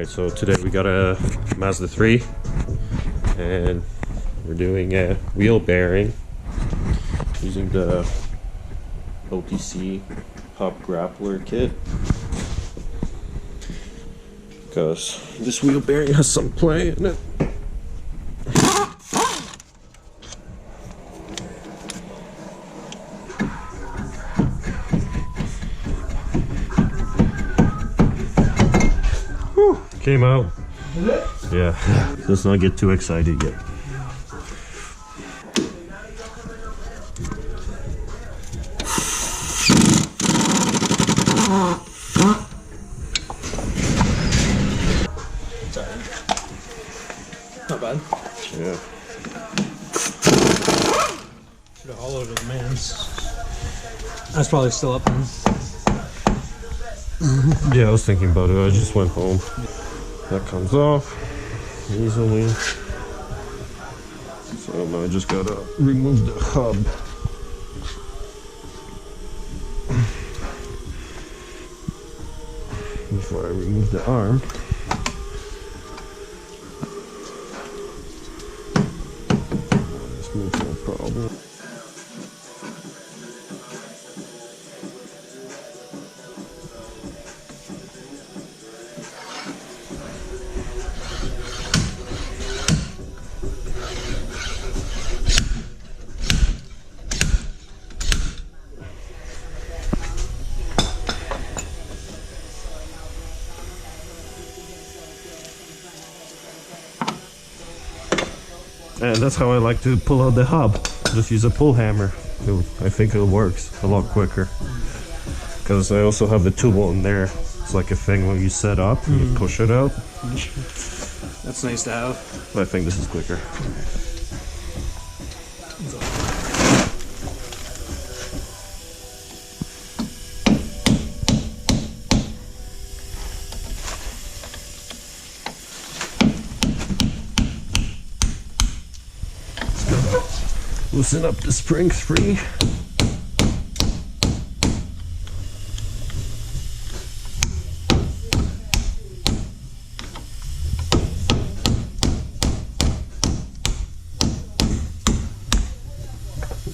So today we got a Mazda 3 and we're doing a wheel bearing using the OTC hub grappler kit because this wheel bearing has some play in it. Whew, came out. Yeah, let's not get too excited yet. Not bad. Yeah. Should have hollowed those mans. That's probably still up then. Yeah, I was thinking about it. I just went home. That comes off easily. So now I just gotta remove the hub. Before I remove the arm. This makes no problem. And that's how I like to pull out the hub. Just use a pull hammer. I think it works a lot quicker. Because I also have the tool in there. It's like a thing when you set up, you push it out. That's nice to have. But I think this is quicker. Loosen up the spring free.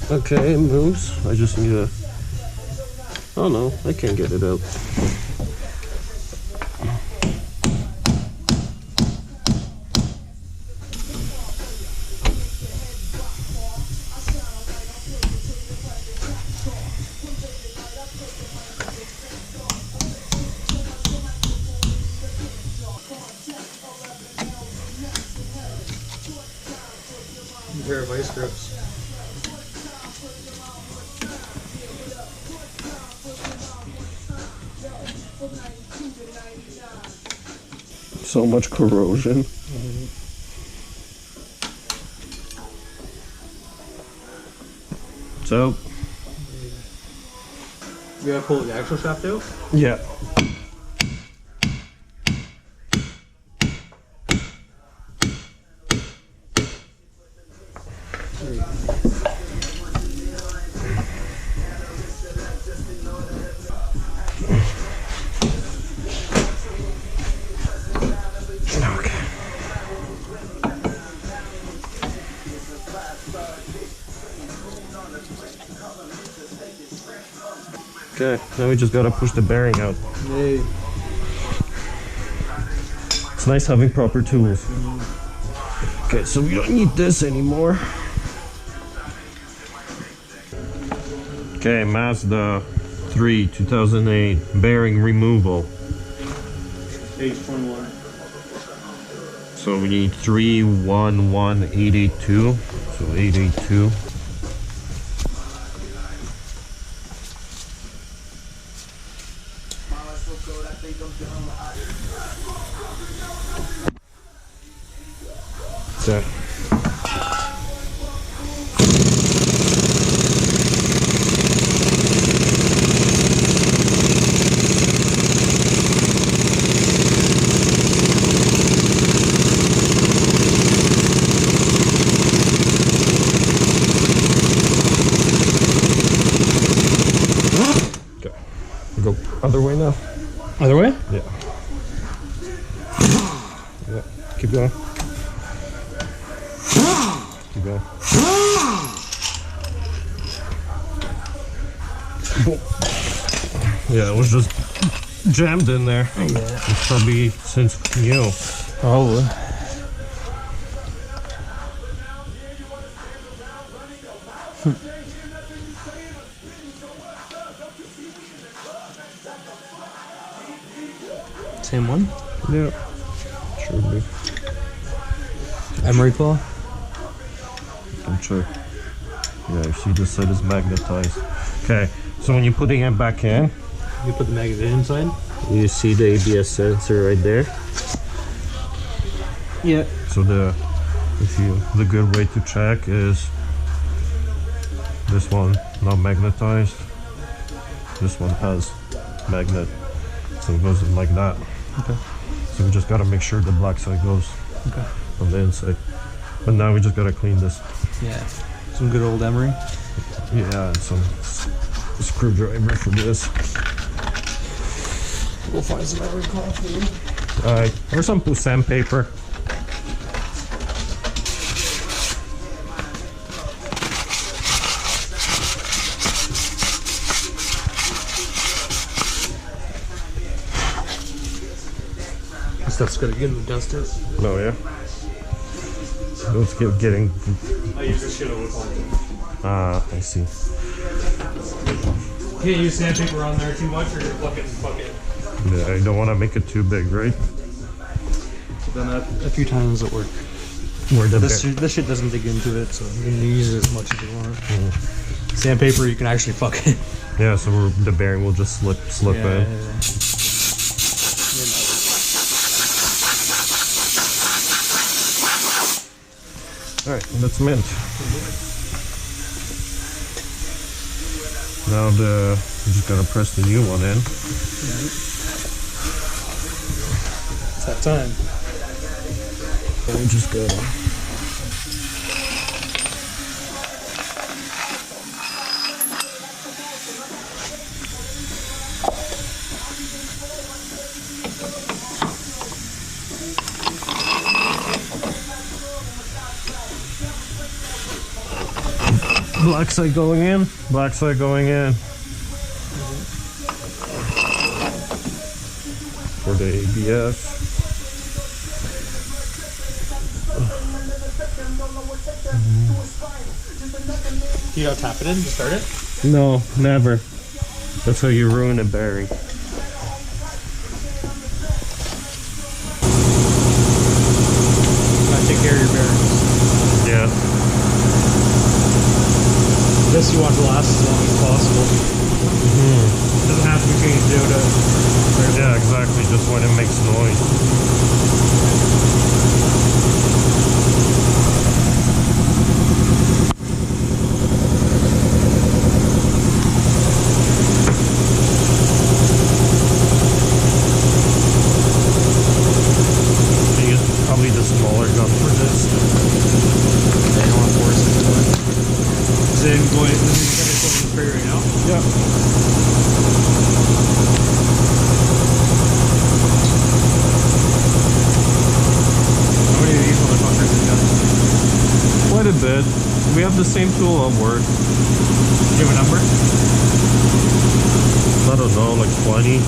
Okay, it moves. I just need a... Oh no, I can't get it out. A pair of vice grips. So much corrosion. So You gotta pull the axle shaft out? yeah. Okay, now we just gotta push the bearing out. Hey. It's nice having proper tools. Okay, so we don't need this anymore. Okay, Mazda 3 2008 bearing removal. Age 21. So we need 311882. So 882. So go other way now. Other way? Yeah. go. Keep going. Boom. Yeah, it was just jammed in there. Yeah. It's probably since new. Probably. Same one? Yeah. Should be. Emery claw? Can check. Yeah, you see this side is magnetized. Okay, so when you're putting it back in, You put the magazine inside? you see the ABS sensor right there. Yeah. So the good way to check is this one not magnetized. This one has magnet, so it goes in like that. Okay. So we just gotta make sure the black side goes Okay. on the inside. But now we just gotta clean this. Yeah. Some good old Emery. Yeah, and some screwdriver for this. We'll find some Emery claw for you. Alright, or some sandpaper. This stuff's gotta get dusted. Oh yeah. Let's keep getting. I use this shit over Ah, I see. You can't use sandpaper on there too much or you're fuck it. Yeah, I don't want to make it too big, right? Done that a few times at work. Where the This shit doesn't dig into it, so you can use it as much as you want. Sandpaper, you can actually fuck it. yeah, so the bearing will just slip in. All right, that's mint. Now you just gotta press the new one in. It's that time. And we just gotta. Black side going in, black side going in. For the ABS. You gotta tap it in to start it? No, never. That's how you ruin a bearing. Gotta take care of your bearings. Yeah. This you want to last as long as possible. It doesn't have to be changed out. Yeah, exactly. Just when it makes noise. I use probably the smaller gun for this. Yeah, you don't want to force it to it. Is it going in the spray right now? Yeah. How many of these motherfuckers have done? Quite a bit. We have the same tool on work. Do you have a number? I don't know, like 20.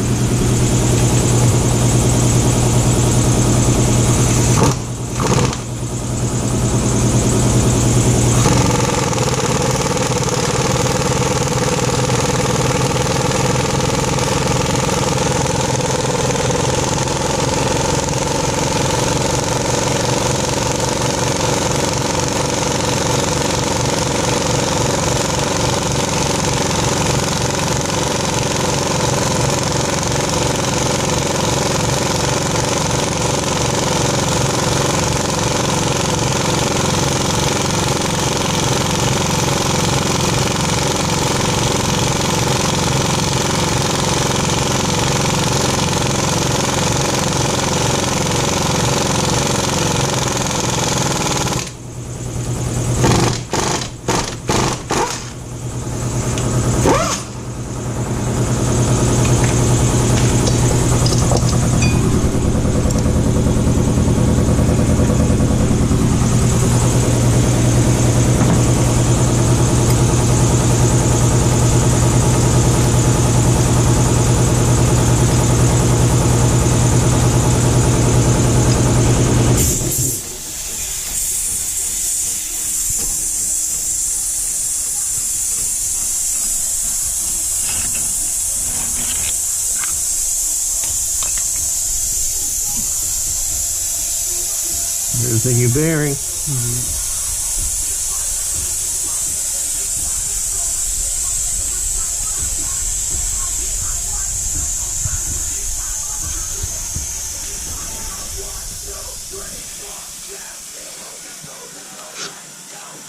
There's the new bearing.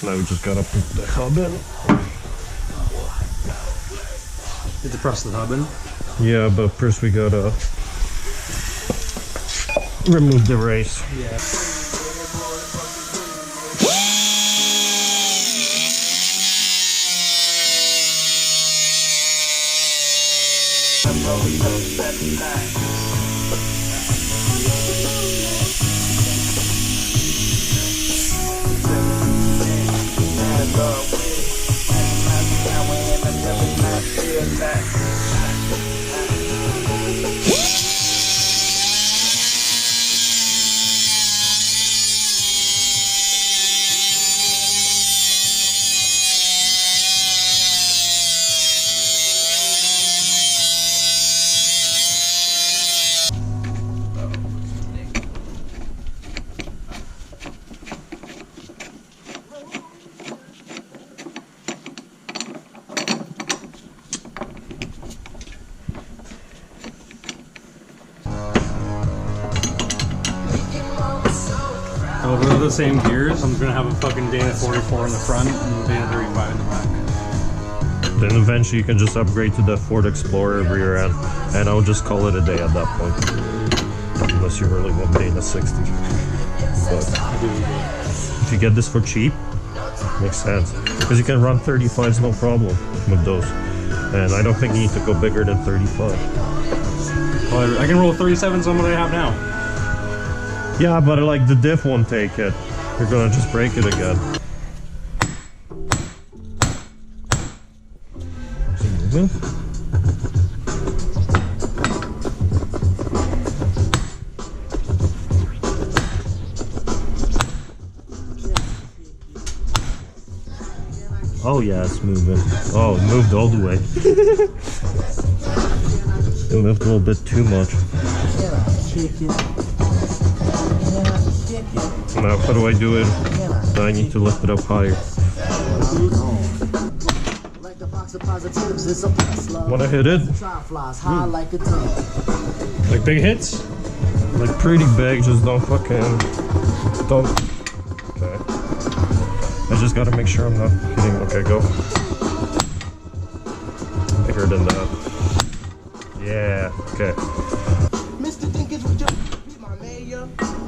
Now we just gotta put the hub in. Did you press the hub in? Yeah, but first we gotta remove the race. Yeah. Over the same gears, I'm gonna have a fucking Dana 44 in the front and Dana 35 in the back. Then eventually you can just upgrade to the Ford Explorer rear end, and I'll just call it a day at that point. Unless you really want Dana 60. But if you get this for cheap, makes sense. Because you can run 35s no problem with those. And I don't think you need to go bigger than 35. Well, I can roll 37s on what I have now. Yeah, but like the diff won't take it. You're gonna just break it again. Oh yeah, it's moving. Oh, it moved all the way. It moved a little bit too much. Now how do I do it? I need to lift it up higher. Wanna hit it? Like big hits? Like pretty big, just don't fucking... Don't... Okay. I just gotta make sure I'm not hitting... Okay, go. Bigger than that. Yeah, okay.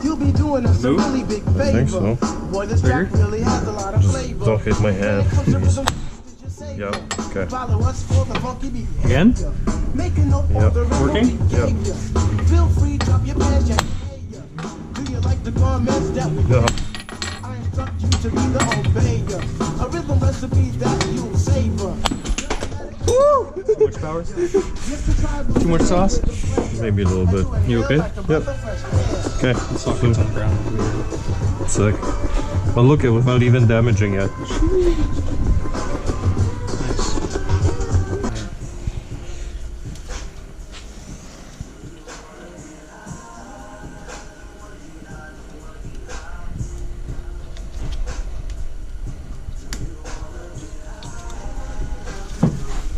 You'll be doing us a really big favor. I think so. Boy, this track really has a lot of flavor. Don't hit my hand, please. Yep, okay. Follow us for the funky beat. Again? Making no Yep. Working? Yep. Feel free, drop your pants. Do you like the comments that we Yeah. I instruct you to be the obeyer. A rhythm recipe that you'll savor. Woo! Too much power? Too much sauce? Maybe a little bit. You okay? Yep. Okay. Sockets on the ground. Sick. But look at without even damaging it.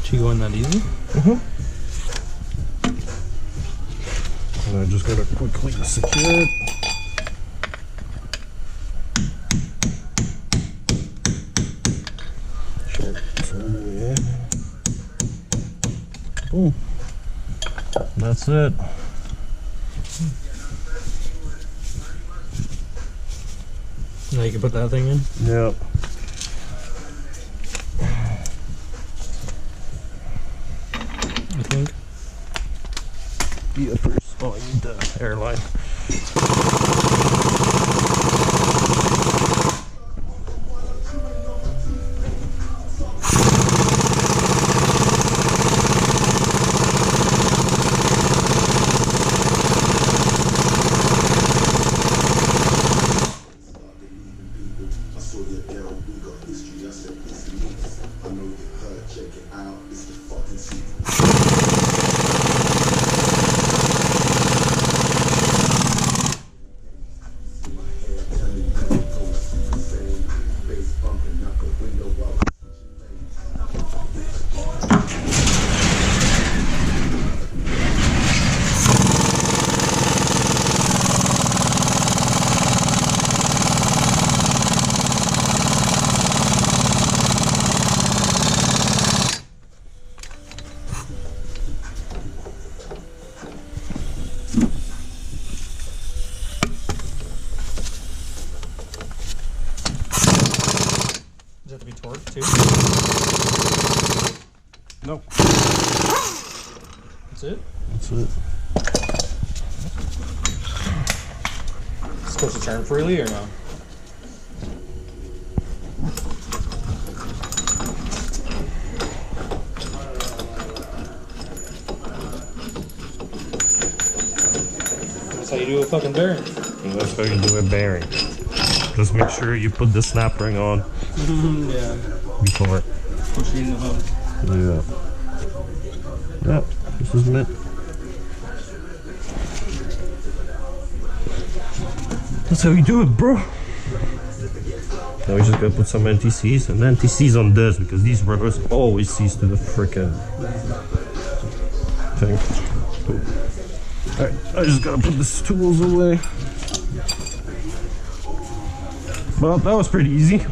She going that easy? And I just gotta quickly secure it. Yeah. Boom. That's it. Now you can put that thing in? Yep. I think. Yeah, first. Oh, I need the airline. That's it. That's it. It's supposed to turn freely or no? That's how you do a fucking bearing. And that's how you do a bearing. Just make sure you put the snap ring on Yeah. before. Push it in the hub. Yeah. Yep, this is it. That's how you do it, bro. Now we just gotta put some NTCs and NTCs on this because these rubbers always seize to the frickin' thing. Alright, I just gotta put these tools away. Well, that was pretty easy.